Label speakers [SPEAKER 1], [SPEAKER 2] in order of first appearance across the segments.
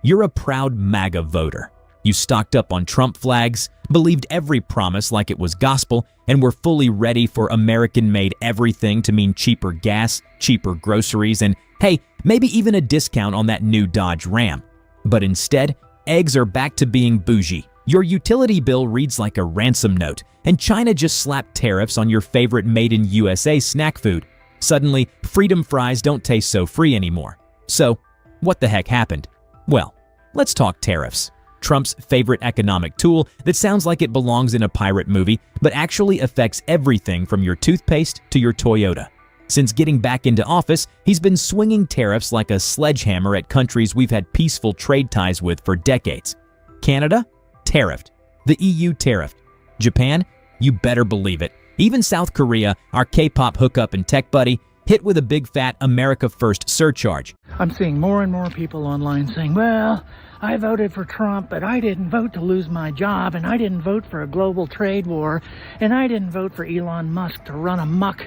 [SPEAKER 1] You're a proud MAGA voter. You stocked up on Trump flags, believed every promise like it was gospel, and were fully ready for American-made everything to mean cheaper gas, cheaper groceries, and hey, maybe even a discount on that new Dodge Ram. But instead, eggs are back to being bougie. Your utility bill reads like a ransom note, and China just slapped tariffs on your favorite made-in-USA snack food. Suddenly, freedom fries don't taste so free anymore. So, what the heck happened? Well, let's talk tariffs. Trump's favorite economic tool that sounds like it belongs in a pirate movie, but actually affects everything from your toothpaste to your Toyota. Since getting back into office, he's been swinging tariffs like a sledgehammer at countries we've had peaceful trade ties with for decades. Canada? Tariffed. The EU tariffed. Japan? You better believe it. Even South Korea, our K-pop hookup and tech buddy, hit with a big fat America First surcharge.
[SPEAKER 2] I'm seeing more and more people online saying, well, I voted for Trump, but I didn't vote to lose my job, and I didn't vote for a global trade war, and I didn't vote for Elon Musk to run amok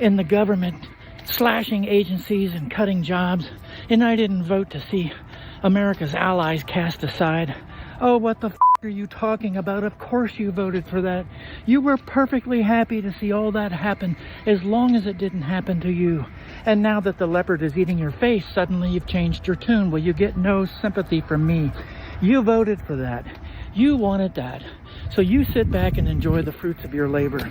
[SPEAKER 2] in the government, slashing agencies and cutting jobs, and I didn't vote to see America's allies cast aside. Oh, what the f*** are you talking about? Of course you voted for that. You were perfectly happy to see all that happen as long as it didn't happen to you. And now that the leopard is eating your face, suddenly you've changed your tune. Well, you get no sympathy from me. You voted for that. You wanted that. So you sit back and enjoy the fruits of your labor.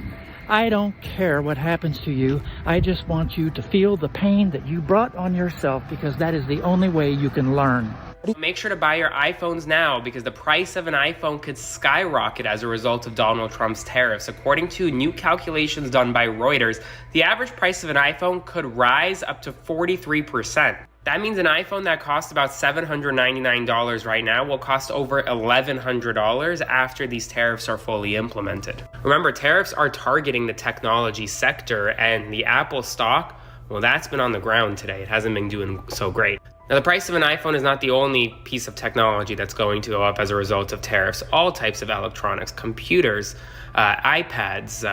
[SPEAKER 2] I don't care what happens to you. I just want you to feel the pain that you brought on yourself, because that is the only way you can learn.
[SPEAKER 3] Make sure to buy your iPhones now, because the price of an iPhone could skyrocket as a result of Donald Trump's tariffs. According to new calculations done by Reuters, the average price of an iPhone could rise up to 43%. That means an iPhone that costs about $799 right now will cost over $1,100 after these tariffs are fully implemented. Remember, tariffs are targeting the technology sector, and the Apple stock, well, that's been on the ground today. It hasn't been doing so great. Now, the price of an iPhone is not the only piece of technology that's going to go up as a result of tariffs. All types of electronics, computers, iPads,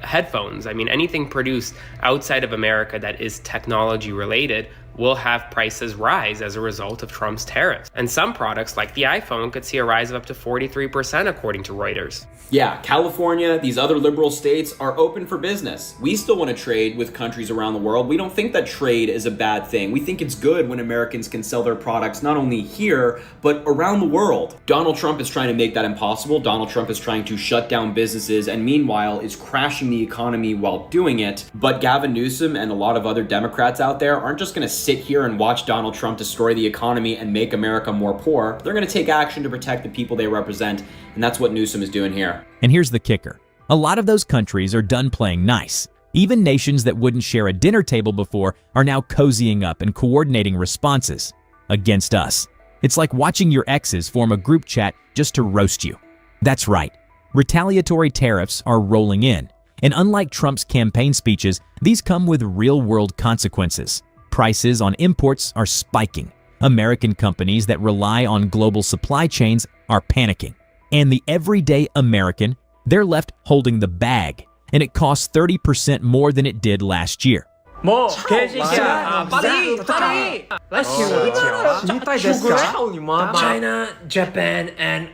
[SPEAKER 3] headphones, anything produced outside of America that is technology related will have prices rise as a result of Trump's tariffs. And some products, like the iPhone, could see a rise of up to 43% according to Reuters.
[SPEAKER 4] Yeah, California, these other liberal states are open for business. We still want to trade with countries around the world. We don't think that trade is a bad thing. We think it's good when Americans can sell their products not only here, but around the world. Donald Trump is trying to make that impossible. Donald Trump is trying to shut down businesses and meanwhile is crashing the economy while doing it. But Gavin Newsom and a lot of other Democrats out there aren't just going to sit here and watch Donald Trump destroy the economy and make America more poor. They're going to take action to protect the people they represent, and that's what Newsom is doing here.
[SPEAKER 1] And here's the kicker. A lot of those countries are done playing nice. Even nations that wouldn't share a dinner table before are now cozying up and coordinating responses against us. It's like watching your exes form a group chat just to roast you. That's right. Retaliatory tariffs are rolling in. And unlike Trump's campaign speeches, these come with real-world consequences. Prices on imports are spiking. American companies that rely on global supply chains are panicking. And the everyday American, they're left holding the bag. And it costs 30% more than it did last year.
[SPEAKER 5] China, Japan, and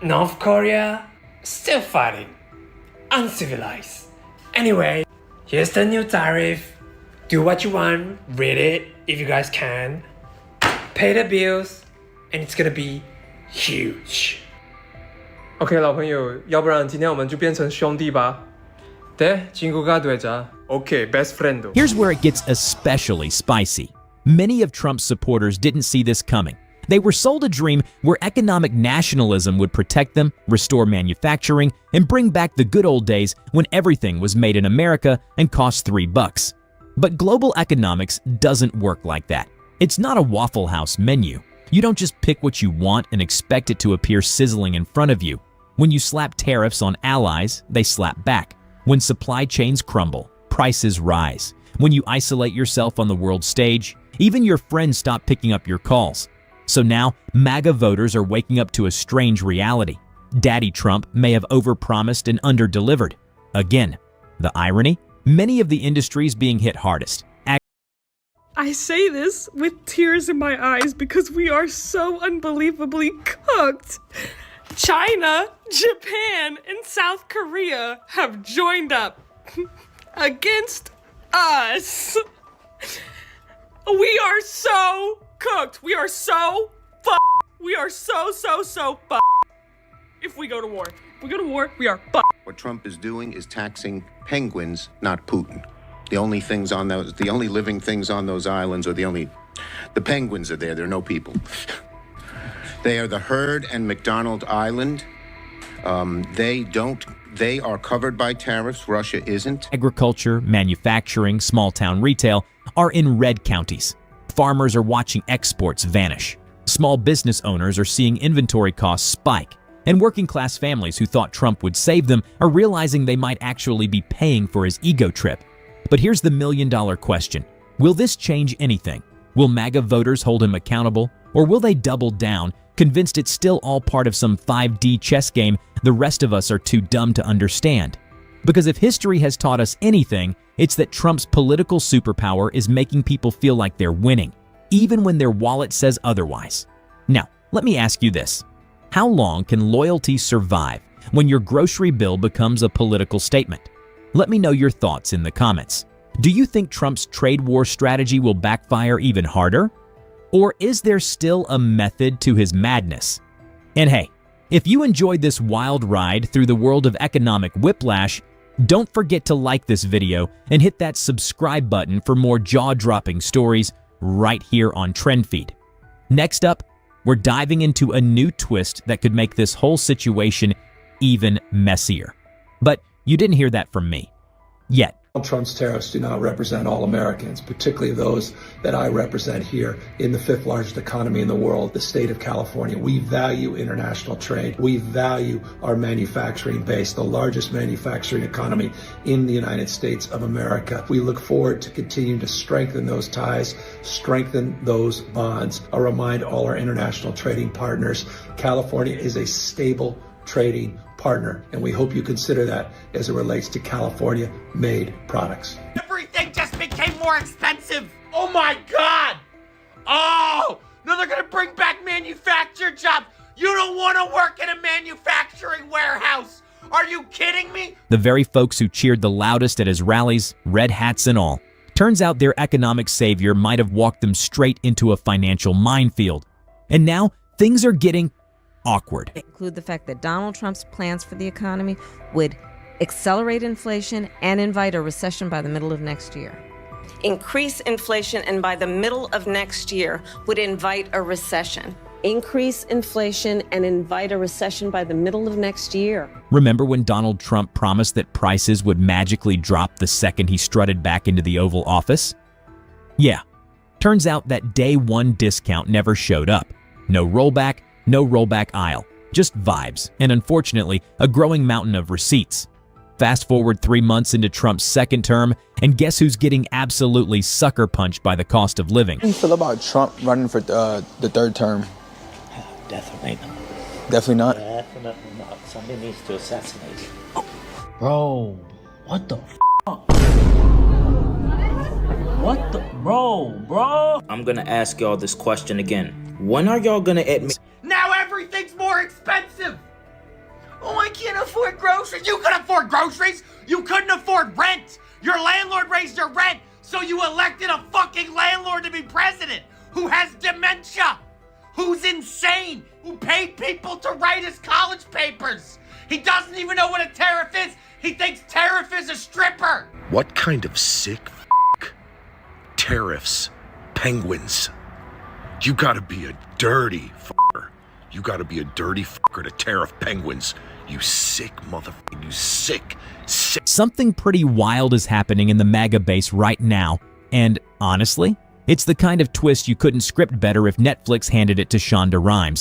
[SPEAKER 5] North Korea still fighting. Uncivilized. Anyway, here's the new tariff. Do what you want, read it if you guys can. Pay the bills, and it's gonna be huge.
[SPEAKER 6] OK， 老朋友，要不然今天我们就变成兄弟吧。네, 친구가 되자. OK, best friend.
[SPEAKER 1] Here's where it gets especially spicy. Many of Trump's supporters didn't see this coming. They were sold a dream where economic nationalism would protect them, restore manufacturing, and bring back the good old days when everything was made in America and cost $3. But global economics doesn't work like that. It's not a Waffle House menu. You don't just pick what you want and expect it to appear sizzling in front of you. When you slap tariffs on allies, they slap back. When supply chains crumble, prices rise. When you isolate yourself on the world stage, even your friends stop picking up your calls. So now, MAGA voters are waking up to a strange reality. Daddy Trump may have overpromised and underdelivered. Again, the irony? Many of the industries being hit hardest.
[SPEAKER 7] I say this with tears in my eyes because we are so unbelievably cooked. China, Japan, and South Korea have joined up against us. We are so cooked. We are so We are so if we go to war. If we go to war, we are
[SPEAKER 8] What Trump is doing is taxing penguins, not Putin. The only living things on those islands are the penguins are there. There are no people. They are the herd and McDonald Island. They are covered by tariffs. Russia isn't.
[SPEAKER 1] Agriculture, manufacturing, small-town retail are in red counties. Farmers are watching exports vanish. Small business owners are seeing inventory costs spike. And working-class families who thought Trump would save them are realizing they might actually be paying for his ego trip. But here's the million-dollar question. Will this change anything? Will MAGA voters hold him accountable? Or will they double down, convinced it's still all part of some 5D chess game the rest of us are too dumb to understand? Because if history has taught us anything, it's that Trump's political superpower is making people feel like they're winning, even when their wallet says otherwise. Now, let me ask you this. How long can loyalty survive when your grocery bill becomes a political statement? Let me know your thoughts in the comments. Do you think Trump's trade war strategy will backfire even harder? Or is there still a method to his madness? And hey, if you enjoyed this wild ride through the world of economic whiplash, don't forget to like this video and hit that subscribe button for more jaw-dropping stories right here on TrendFeed. Next up, we're diving into a new twist that could make this whole situation even messier. But you didn't hear that from me. Yet.
[SPEAKER 9] Trump's tariffs do not represent all Americans, particularly those that I represent here in the fifth largest economy in the world, the state of California. We value international trade. We value our manufacturing base, the largest manufacturing economy in the United States of America. We look forward to continuing to strengthen those ties, strengthen those bonds. I'll remind all our international trading partners, California is a stable trading partner, and we hope you consider that as it relates to California-made products.
[SPEAKER 10] Everything just became more expensive. Oh my God. Oh, no, they're gonna bring back manufactured jobs. You don't want to work in a manufacturing warehouse. Are you kidding me?
[SPEAKER 1] The very folks who cheered the loudest at his rallies, red hats and all. Turns out their economic savior might have walked them straight into a financial minefield. And now things are getting awkward.
[SPEAKER 11] Include the fact that Donald Trump's plans for the economy would accelerate inflation and invite a recession by the middle of next year. Increase inflation and by the middle of next year would invite a recession. Increase inflation and invite a recession by the middle of next year.
[SPEAKER 1] Remember when Donald Trump promised that prices would magically drop the second he strutted back into the Oval Office? Yeah, turns out that day one discount never showed up. No rollback, no rollback aisle, just vibes, and unfortunately, a growing mountain of receipts. Fast forward 3 months into Trump's second term, and guess who's getting absolutely sucker punched by the cost of living?
[SPEAKER 12] How do you feel about Trump running for the third term?
[SPEAKER 13] Definitely not.
[SPEAKER 12] Definitely not?
[SPEAKER 13] Definitely not. Somebody needs to assassinate him.
[SPEAKER 14] Bro, what the What the bro?
[SPEAKER 13] I'm gonna ask y'all this question again. When are y'all gonna admit?
[SPEAKER 10] Now everything's more expensive. Oh, I can't afford groceries. You can afford groceries. You couldn't afford rent. Your landlord raised your rent, so you elected a fucking landlord to be president who has dementia, who's insane, who paid people to write his college papers. He doesn't even know what a tariff is. He thinks tariff is a stripper.
[SPEAKER 15] What kind of sick tariffs? Penguins. You gotta be a dirty fucker. You gotta be a dirty fucker to tariff penguins. You sick motherfucker. You sick.
[SPEAKER 1] Something pretty wild is happening in the MAGA base right now, and honestly, it's the kind of twist you couldn't script better if Netflix handed it to Shonda Rhimes.